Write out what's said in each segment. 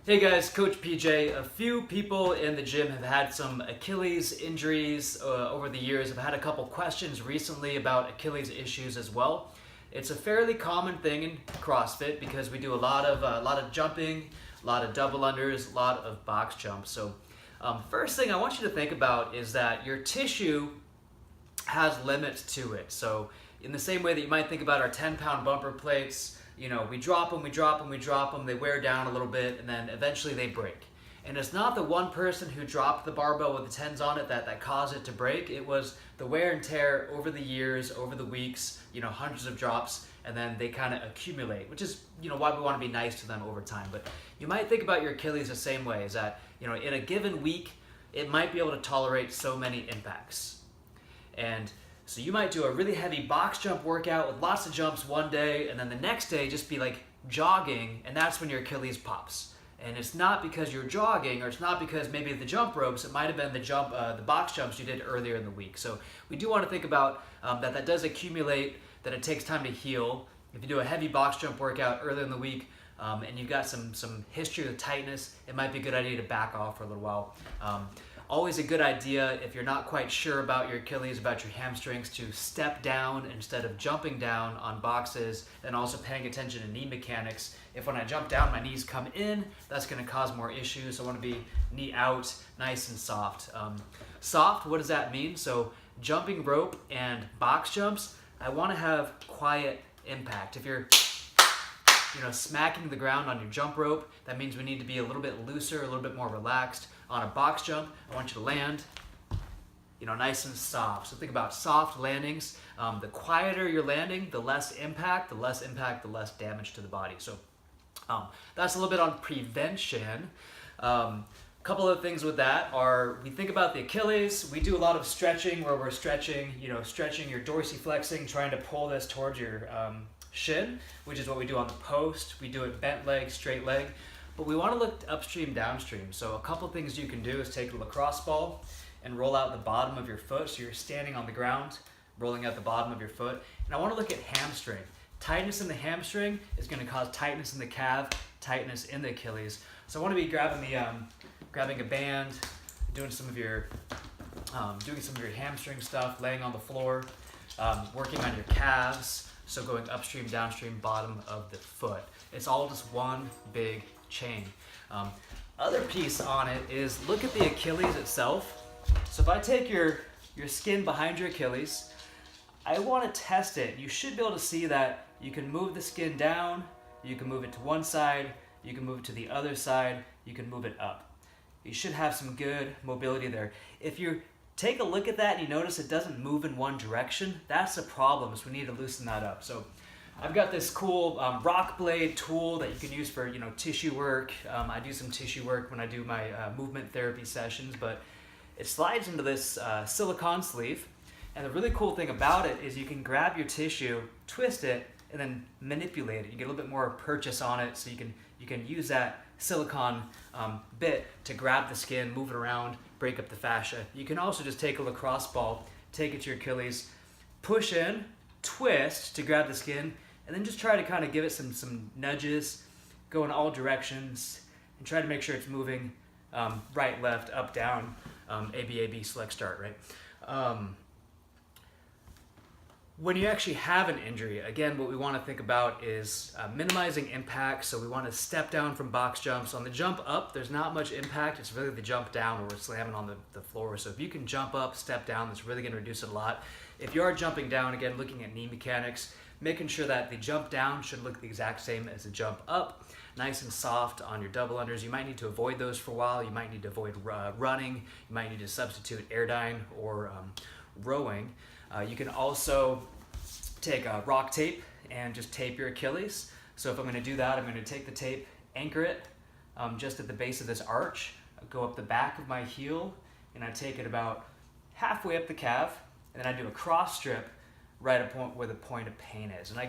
Hey guys, Coach PJ. A few people in the gym have had some Achilles injuries over the years. I've had a couple questions recently about Achilles issues as well. It's a fairly common thing in CrossFit because we do a lot of jumping, a lot of double unders, a lot of box jumps. So first thing I want you to think about is that your tissue has limits to it. So in the same way that you might think about our 10-pound bumper plates, we drop them, they wear down a little bit, and then eventually they break. And it's not the one person who dropped the barbell with the 10s on it that caused it to break. It was the wear and tear over the years, over the weeks, hundreds of drops, and then they kind of accumulate, which is, why we want to be nice to them over time. But you might think about your Achilles the same way, is that, in a given week, it might be able to tolerate so many impacts. And so you might do a really heavy box jump workout with lots of jumps one day, and then the next day just be like jogging, and that's when your Achilles pops. And it's not because you're jogging, or it's not because maybe the jump ropes. It might have been the box jumps you did earlier in the week. So we do want to think about that does accumulate, that it takes time to heal. If you do a heavy box jump workout earlier in the week, and you've got some history of tightness, it might be a good idea to back off for a little while. Always a good idea, if you're not quite sure about your Achilles, about your hamstrings, to step down instead of jumping down on boxes, and also paying attention to knee mechanics. If when I jump down, my knees come in, that's going to cause more issues. I want to be knee out, nice and soft. Soft, what does that mean? So jumping rope and box jumps, I want to have quiet impact. If you're smacking the ground on your jump rope, that means we need to be a little bit looser, a little bit more relaxed. On a box jump, I want you to land, nice and soft. So think about soft landings. The quieter you're landing, the less impact, the less damage to the body. So that's a little bit on prevention. Couple of things with that are, we think about the Achilles, we do a lot of stretching where we're stretching your dorsiflexing, trying to pull this towards your shin, which is what we do on the post. We do it bent leg, straight leg. But we want to look upstream, downstream. So a couple things you can do is take a lacrosse ball and roll out the bottom of your foot. So you're standing on the ground, rolling out the bottom of your foot. And I want to look at hamstring. Tightness in the hamstring is going to cause tightness in the calf, tightness in the Achilles. So I want to be grabbing a band, doing some of your hamstring stuff, laying on the floor, working on your calves. So going upstream, downstream, bottom of the foot. It's all just one big chain. Other piece on it is look at the Achilles itself. So if I take your skin behind your Achilles, I want to test it. You should be able to see that you can move the skin down, you can move it to one side, you can move it to the other side, you can move it up. You should have some good mobility there. If you take a look at that and you notice it doesn't move in one direction, that's a problem, so we need to loosen that up. So I've got this cool rock blade tool that you can use for tissue work. I do some tissue work when I do my movement therapy sessions, but it slides into this silicone sleeve. And the really cool thing about it is you can grab your tissue, twist it, and then manipulate it. You get a little bit more purchase on it, so you can use that silicone bit to grab the skin, move it around, break up the fascia. You can also just take a lacrosse ball, take it to your Achilles, push in, twist to grab the skin, and then just try to kind of give it some nudges, go in all directions, and try to make sure it's moving right, left, up, down, A, select, start, right? When you actually have an injury, again, what we want to think about is minimizing impact. So we want to step down from box jumps. On the jump up, there's not much impact. It's really the jump down where we're slamming on the floor. So if you can jump up, step down, that's really going to reduce it a lot. If you are jumping down, again, looking at knee mechanics, making sure that the jump down should look the exact same as the jump up, nice and soft on your double unders. You might need to avoid those for a while. You might need to avoid running. You might need to substitute airdyne or rowing. You can also take rock tape and just tape your Achilles. So if I'm going to do that, I'm going to take the tape, anchor it just at the base of this arch, go up the back of my heel, and I take it about halfway up the calf, and then I do a cross strip right at point where the point of pain is. And I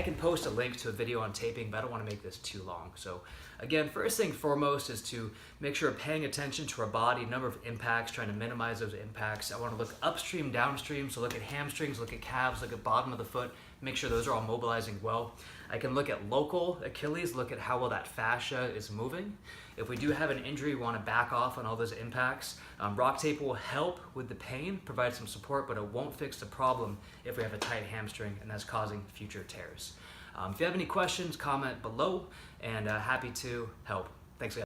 can post a link to a video on taping, but I don't want to make this too long. So again, first thing foremost is to make sure we're paying attention to our body, number of impacts, trying to minimize those impacts. I want to look upstream, downstream, so look at hamstrings, look at calves, look at bottom of the foot, make sure those are all mobilizing well. I can look at local Achilles, look at how well that fascia is moving. If we do have an injury, we want to back off on all those impacts. Rock tape will help with the pain, provide some support, but it won't fix the problem if we have a tight hamstring and that's causing future tears. If you have any questions, comment below, and happy to help. Thanks, guys.